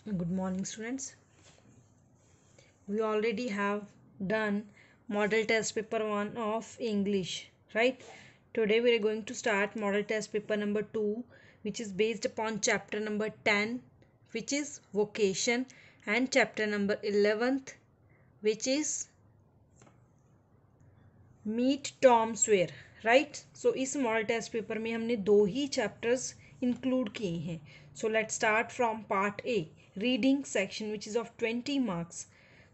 Good morning, students. We already have done model test paper 1 of English, right? Today we are going to start model test paper number 2, which is based upon chapter number 10, which is vocation, and chapter number 11th, which is meet Tom swear, right. So इस model test paper में हमने दो ही chapters include किए हैं. So let start from part A, reading section, which is of 20 marks.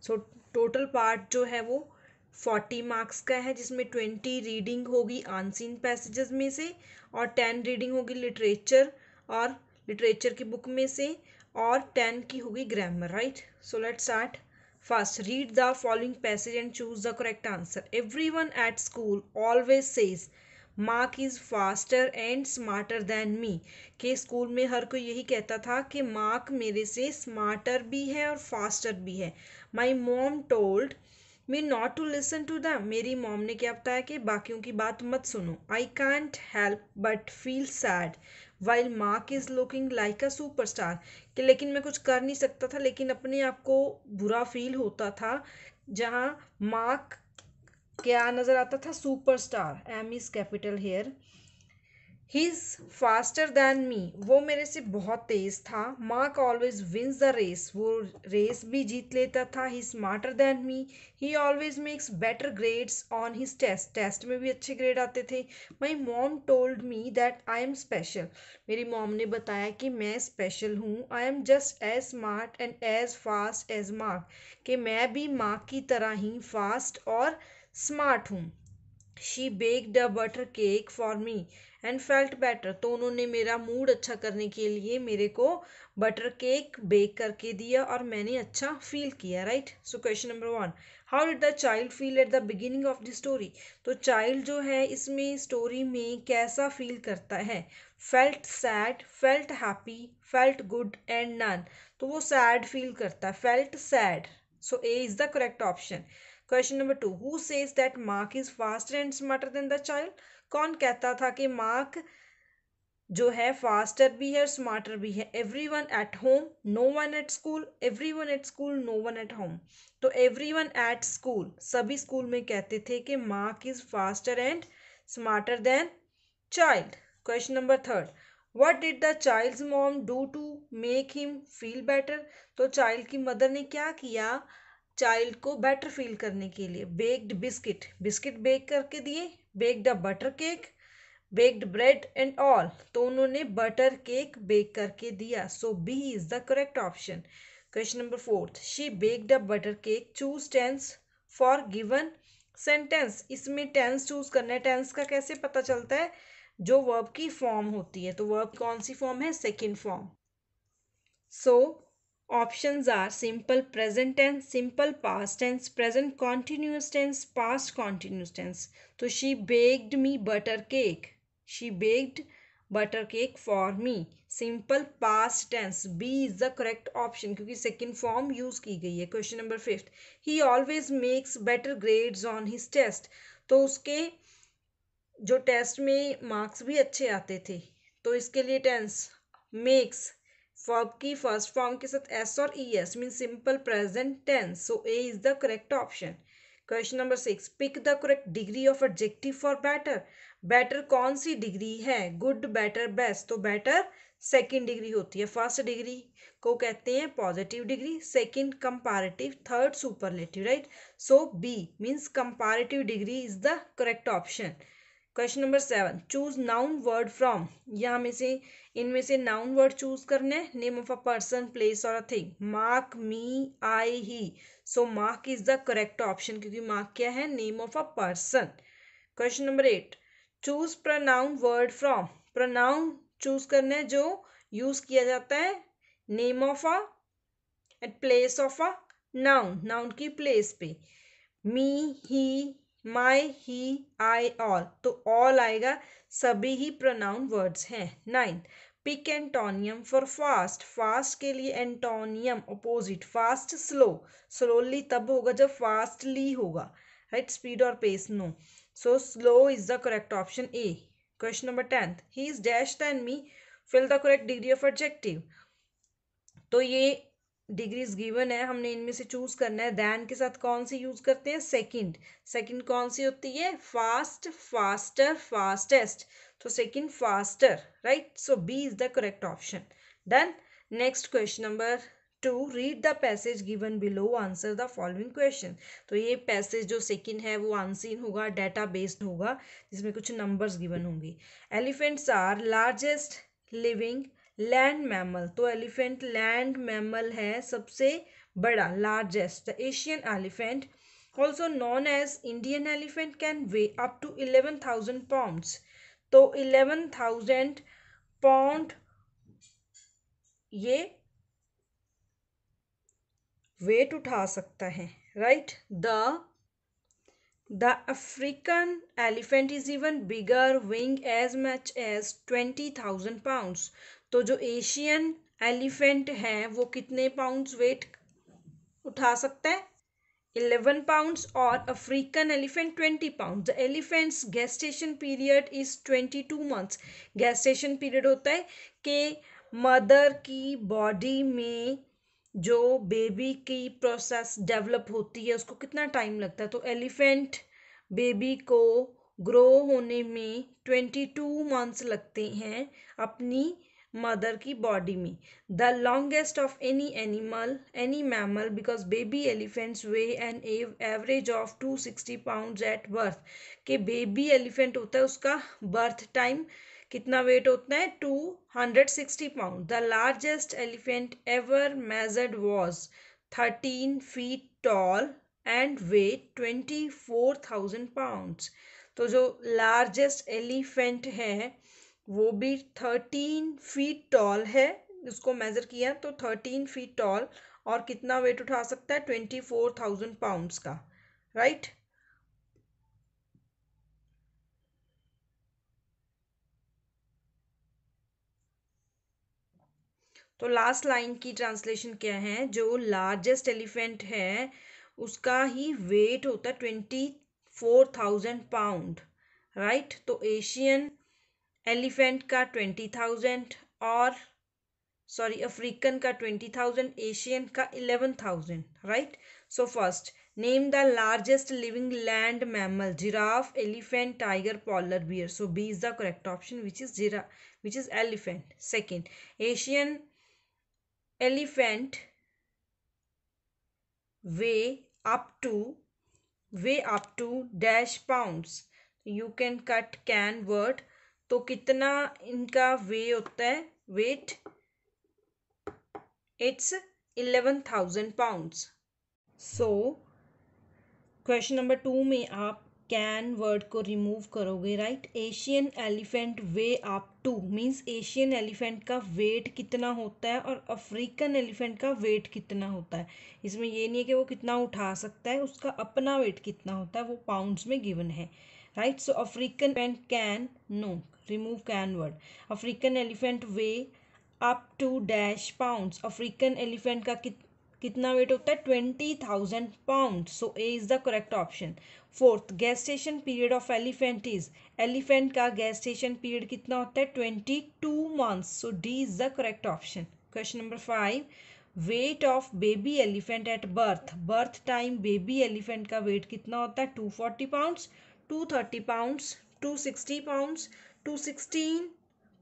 So total part जो है वो 40 marks का है, जिसमें 20 रीडिंग होगी अनसीन पैसेजेस में से और 10 रीडिंग होगी लिटरेचर और लिटरेचर की बुक में से और 10 की होगी grammar, right. So let start. First, read the following passage and choose the correct answer. Everyone at school always says, Mark is faster and smarter than me. कि school में हर कोई यही कहता था कि मार्क मेरे से स्मार्टर भी है और फास्टर भी है. My mom told me not to listen to them. मेरी मॉम ने क्या बताया कि बाकियों की बात मत सुनो. I can't help but feel sad while Mark is looking like a superstar. कि लेकिन मैं कुछ कर नहीं सकता था, लेकिन अपने आप को बुरा फील होता था जहाँ मार्क क्या नज़र आता था, superstar. M is capital here. He is faster than me, वो मेरे से बहुत तेज़ था. Mark always wins the race, वो रेस भी जीत लेता था. He smarter than me, he always makes better grades on his test, test में भी अच्छे ग्रेड आते थे. My mom told me that I am special, मेरी मॉम ने बताया कि मैं स्पेशल हूँ. I am just as smart and as fast as Mark, कि मैं भी मार्क की तरह ही फास्ट और स्मार्ट हूँ. She baked a butter cake for me and felt better, तो उन्होंने मेरा मूड अच्छा करने के लिए मेरे को बटर केक बेक करके दिया और मैंने अच्छा फील किया, right. So question number 1, how did the child feel at the beginning of the story. तो चाइल्ड जो है इसमें स्टोरी में कैसा फील करता है. Felt sad, felt happy, felt good and none. तो वो सैड फील करता है, felt sad. So A is the correct option. Question number 2, who says that Mark is faster and smarter than the child. कौन कहता था कि mark जो है फास्टर भी है और स्मार्टर भी है. Everyone at home, no one at school. Everyone at school, no one at home. तो एवरी वन एट स्कूल, सभी स्कूल में कहते थे कि Mark is faster and smarter than child. Question number 3, what did the child's mom do to make him feel better. तो child की mother ने क्या किया चाइल्ड को बेटर फील करने के लिए. बेक्ड बिस्किट, बिस्किट बेक करके दिए. Baked a butter cake, baked bread and all, तो उन्होंने बटर केक बेक करके दिया. So B is the correct option. Question number 4, she baked a butter cake. Choose tense for given sentence. इसमें tense choose करना है. Tense का कैसे पता चलता है, जो वर्ब की फॉर्म होती है. तो वर्ब कौन सी फॉर्म है, second form. So options are simple present tense, simple past tense, present continuous tense, past continuous tense. तो she baked me butter cake. She baked butter cake for me. Simple past tense. B is the correct option क्योंकि second form use की गई है. Question number 5. He always makes better grades on his test. तो उसके जो test में marks भी अच्छे आते थे. तो इसके लिए टेंस मेक्स वर्ब की फर्स्ट फॉर्म के साथ एस और E S mean simple present tense. So A is the correct option. Question number 6, pick the correct degree of adjective for better. Better कौन सी डिग्री है, गुड, बेटर, बेस्ट. तो better second degree होती है. First degree को कहते हैं positive degree, second comparative, third superlative, right. So B means comparative degree is the correct option. Question number 7, choose noun word from. यहाँ में से इनमें से नाउन वर्ड चूज करना है. Name of a person, place और a thing. Mark, me, I, he. So Mark is the correct option क्योंकि Mark क्या है, name of a person. Question number 8, choose pronoun word from. Pronoun choose करना है जो use किया जाता है name of a at place of a noun, noun की प्लेस पे. मी, ही, माई, ही, आई, ऑल. तो ऑल आएगा, सभी ही प्रोनाउन वर्ड्स हैं. 9, pick antonym for fast. Fast के लिए antonym opposite. Fast slow, slowly तब होगा जब फास्टली होगा, राइट. स्पीड और pace no. So slow is the correct option A. Question number 10, he is dash than me. Fill the correct degree of adjective. तो ये degrees given है, हमने इनमें से चूज करना है। दैन के साथ कौन सी यूज करते हैं? सेकंड। सेकंड कौन सी होती है? Fast, faster, fastest. तो second faster, right. So B is the correct option. Done. Next question number 2, read the passage given below, answer the following question. तो ये पैसेज जो सेकंड है वो अनसीन होगा, डाटा बेस्ड होगा, जिसमें कुछ नंबर्स गिवन होंगे। Elephants are largest living land mammal. तो एलिफेंट लैंड मैमल है, सबसे बड़ा, largest. The Asian elephant, also known as Indian elephant, can weigh up to 11,000 pounds. तो 11,000 पाउंड ये वेट उठा सकता है, right. The African elephant is even bigger, weighing as much as 20,000 pounds. तो जो एशियन एलिफेंट है वो कितने पाउंड्स वेट उठा सकता है? 11 पाउंड्स। और African elephant 20 pound. The elephants gestation period is 22 months. Gestation period होता है कि मदर की बॉडी में जो बेबी की प्रोसेस डेवलप होती है उसको कितना टाइम लगता है। तो एलिफेंट बेबी को ग्रो होने में 22 मंथ्स लगते हैं अपनी मदर की बॉडी में। The longest of any mammal, because baby elephants way an average of 260 pounds at birth. के बेबी एलिफेंट होता है उसका बर्थ टाइम कितना वेट होता है? 260 pound. The largest elephant ever measured was 13 feet tall and weight 24,000 pounds. तो जो largest elephant है वो भी 13 फीट टॉल है, उसको मेजर किया तो 13 फीट टॉल, और कितना वेट उठा सकता है? 24,000 पाउंड्स का, राइट। तो लास्ट लाइन की ट्रांसलेशन क्या है? जो लार्जेस्ट एलिफेंट है उसका ही वेट होता है 24,000 पाउंड, राइट। तो एशियन एलिफेंट का 20,000, और सॉरी अफ्रीकन का 20,000, एशियन का 11,000, right. So first, name the largest living land mammal. Giraffe, elephant, tiger, polar bear. So B is the correct option, which is elephant. Second, Asian elephant weigh up to dash pounds. You can cut can word. तो कितना इनका weigh होता है? Weight it's 11,000 pounds. So question number 2 में आप can word को remove करोगे, right. Asian elephant weigh up to means Asian elephant का वेट कितना होता है और अफ्रीकन एलिफेंट का वेट कितना होता है। इसमें ये नहीं है कि वो कितना उठा सकता है, उसका अपना वेट कितना होता है वो पाउंड्स में गिवन है, right. So African elephant can, no, remove can word. African elephant weigh up to dash pounds. African elephant का कितना वेट होता है? 20,000 pound. So A is the correct option. Fourth, gestation period of elephant is, elephant का gestation period कितना होता है? 22 months. So D is the correct option. Question number 5, weight of baby elephant at birth. Birth time baby elephant का weight कितना होता है? 240 pounds, 230 pounds, 260 pounds, 216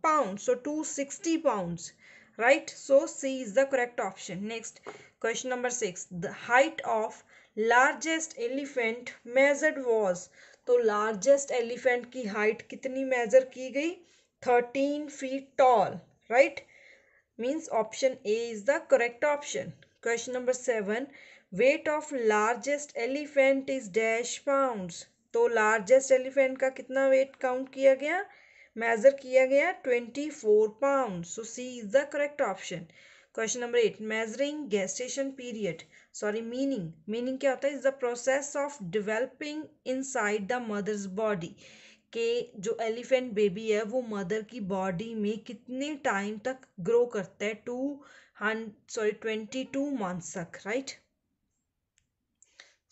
pounds. So 260 pounds, right. So C is the correct option. Next, question number 6, the height of largest elephant measured was. तो largest elephant की height कितनी measure की गई? 13 feet tall, right. Means option A is the correct option. Question number 7, weight of largest elephant is dash pounds. तो largest elephant का कितना weight count किया गया, मेजर किया गया? 24 pound. So C is the correct option. Question number 8, measuring gestation period, sorry meaning क्या होता है? Is the process of developing inside the mother's body. के जो एलिफेंट बेबी है वो मदर की बॉडी में कितने टाइम तक ग्रो करता है? 22 मंथ्स तक, right.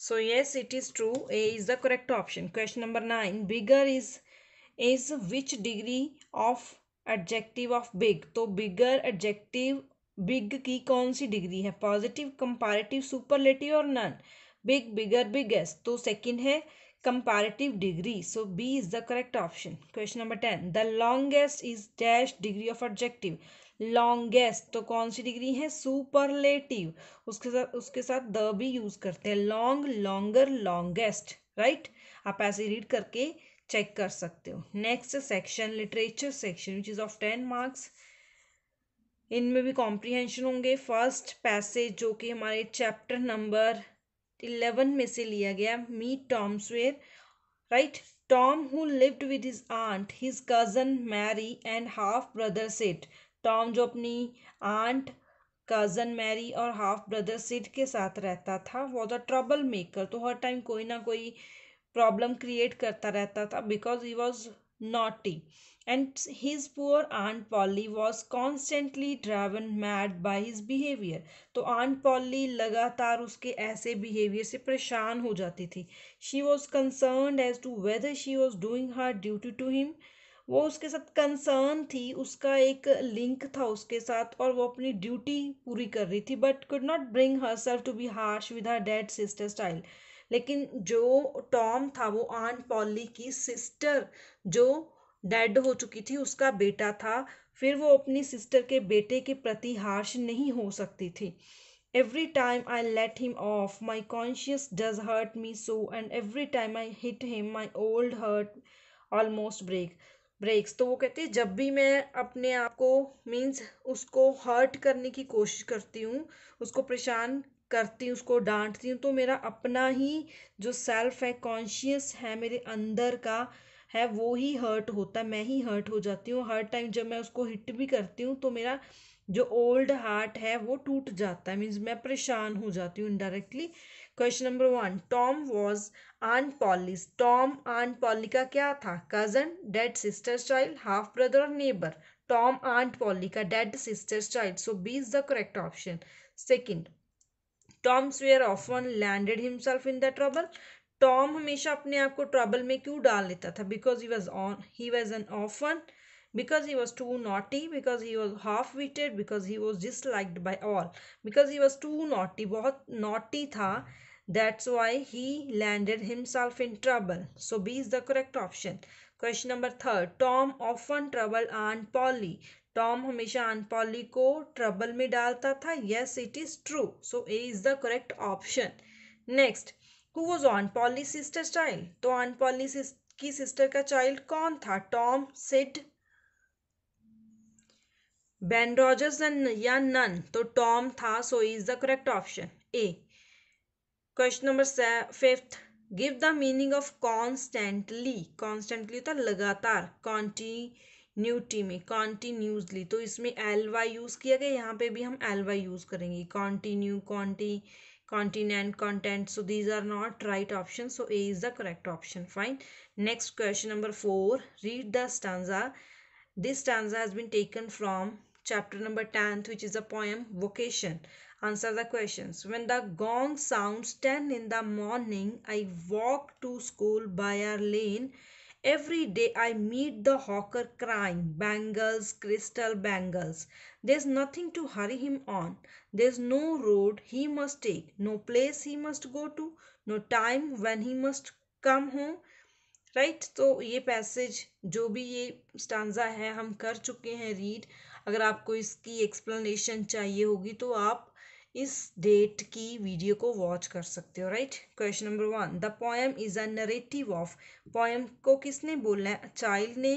So yes, it is true. A is the correct option. Question number 9, bigger is which degree of adjective of big. तो bigger adjective बिग की कौन सी डिग्री है, पॉजिटिव, कंपैरेटिव, सुपरलेटिव और नन? बिग, बिगर, बिगेस्ट, तो second है comparative degree, so B is the correct option. Question number 10, the longest is dash degree of adjective. Longest तो कौन सी डिग्री है, सुपरलेटिव, उसके साथ द भी यूज करते हैं, लॉन्ग, लॉन्गर, लॉन्गेस्ट, राइट। आप ऐसे रीड करके चेक कर सकते हो। Next section literature section which is of 10 marks. इनमें भी कॉम्प्रीहेंशन होंगे। फर्स्ट पैसेज जो कि हमारे चैप्टर नंबर 11 में से लिया गया, meet Tom swear, right. Tom who lived with his aunt, his cousin Mary and half brother Sid. Tom जो अपनी आंट, कजन मैरी और हाफ ब्रदर सिड के साथ रहता था, वॉज अ ट्रबल मेकर, तो हर टाइम कोई ना कोई प्रॉब्लम क्रिएट करता रहता था, because he was naughty, and his poor aunt Polly was constantly driven mad by his behavior। तो आंट पॉली लगातार उसके ऐसे बिहेवियर से परेशान हो जाती थी। she was concerned as to whether she was doing her duty to him। वो उसके साथ कंसर्न थी, उसका एक लिंक था उसके साथ और वो अपनी ड्यूटी पूरी कर रही थी, but could not bring herself to be harsh with her dead sister style. लेकिन जो टॉम था वो आंट पॉली की सिस्टर, जो डेड हो चुकी थी, उसका बेटा था, फिर वो अपनी सिस्टर के बेटे के प्रति हार्श नहीं हो सकती थी। Every time I let him off my conscience does hurt me so, and every time I hit him my old heart almost breaks. तो वो कहते हैं जब भी मैं अपने आप को मीन्स उसको हर्ट करने की कोशिश करती हूँ, उसको परेशान करती हूँ, उसको डांटती हूँ, तो मेरा अपना ही जो सेल्फ है, कॉन्शियस है मेरे अंदर का है, वो ही हर्ट होता है, मैं ही हर्ट हो जाती हूँ हर टाइम। जब मैं उसको हिट भी करती हूँ तो मेरा जो ओल्ड हार्ट है वो टूट जाता है, मीन्स मैं परेशान हो जाती हूँ indirectly. Question number 1, Tom was aunt Polly's. Tom aunt Polly का क्या था, cousin, dead sister child, half brother और नेबर। टॉम आंट पॉली का dead sister child, so B is the correct option. Second, Tom Sawyer often landed himself in the trouble. टॉम हमेशा अपने आप को ट्रबल में क्यों डाल लेता था, because he was an often, because he was too naughty, because he was half witted, because he was disliked by all, because he was too naughty, बहुत naughty था, that's why he landed himself in trouble, so B is the correct option। question number 3, Tom often troubled Aunt Polly। Tom हमेशा aunt Polly को trouble में डालता था, yes it is true, so A is the correct option. Next, who was aunt Polly sister child. तो aunt Polly की sister का child कौन था, टॉम, सिड, बेन रॉजर्स या नन। तो टॉम था, so is the correct option A. Question number 5, give the meaning of constantly. Constantly होता लगातार, कॉन्टिन्यूटी में कॉन्टिन्यूसली, तो इसमें एल वाई यूज किया गया, यहाँ पे भी हम एल वाई यूज करेंगे, continue, continent, content, so these are not right option, so A is the correct option. Fine. Next question number 4, read the stanza. This stanza has been taken from chapter number 10th, which is a poem Vocation। Answer the questions. When the gong sounds 10 in the morning, I walk to school by our lane. Every day I meet the hawker crying, bangles, crystal bangles. There's nothing to hurry him on. There's no road he must take, no place he must go to, no time when he must come home, right. तो ये passage जो भी ये stanza है हम कर चुके हैं रीड। अगर आपको इसकी एक्सप्लेनेशन चाहिए होगी तो आप इस डेट की वीडियो को वॉच कर सकते हो, right. Question number 1, the poem is a narrative of. Poem को किसने बोलना है, चाइल्ड ने,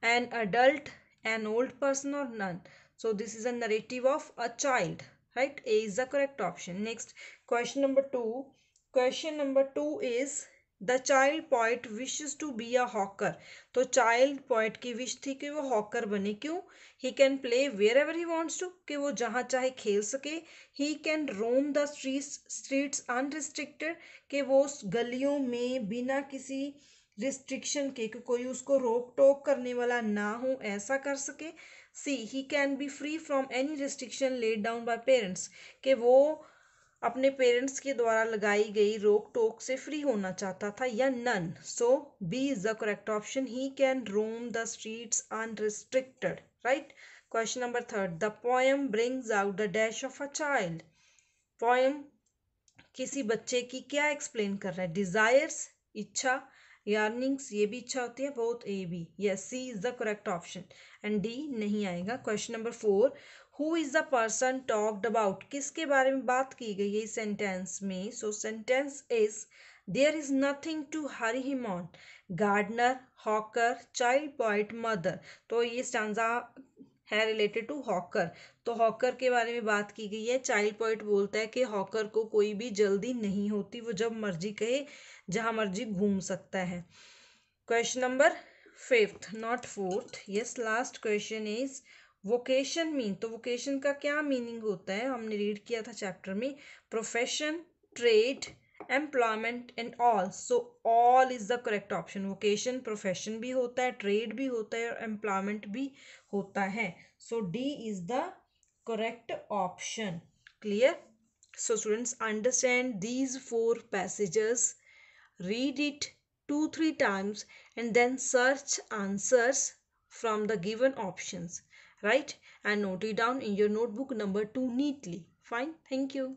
an adult, an old person और none. So this is a narrative of a child, right. A is the correct option. Next question number 2। Question number 2 is the child poet wishes to be a hawker. तो child poet की wish थी कि वो hawker बने, क्यों, he can play wherever he wants to, कि वो जहाँ चाहे खेल सके, he can roam the streets unrestricted, कि वो उस गलियों में बिना किसी रिस्ट्रिक्शन के, कि कोई उसको रोक टोक करने वाला ना हो, ऐसा कर सके। C, he can be free from any restriction laid down by parents, कि वो अपने पेरेंट्स के द्वारा लगाई गई रोक टोक से फ्री होना चाहता था, या none. So B is the correct option, he can roam the streets unrestricted, right. Question number third, the poem brings out the dash of a child. Poem किसी बच्चे की क्या एक्सप्लेन कर रहा है? डिजायर्स, इच्छा, यार्निंग्स, ये भी इच्छा होती है, both A B, yes C is the correct option and D नहीं आएगा। Question number 4, who is the person talked about, किसके बारे में बात की गई है इस सेंटेंस में? So sentence is there is nothing to hurry him on, gardener, hawker, child poet, mother. तो ये स्टांजा है रिलेटेड टू हॉकर, तो हॉकर के बारे में बात की गई है। चाइल्ड पोइट बोलता है कि हॉकर को कोई भी जल्दी नहीं होती, वो जब मर्जी कहे जहां मर्जी घूम सकता है। Question number 5th, not 4th, yes last question is vocation mean, तो वोकेशन का क्या मीनिंग होता है? हमने रीड किया था चैप्टर में, profession, trade, employment and all. So all is the correct option. Vocation profession भी होता है, ट्रेड भी होता है और एम्प्लॉयमेंट भी होता है। So D is the correct option. Clear? So students, understand these 4 passages, read it 2-3 times and then search answers from the given options, right? And note it down in your notebook number 2 neatly. Fine, thank you.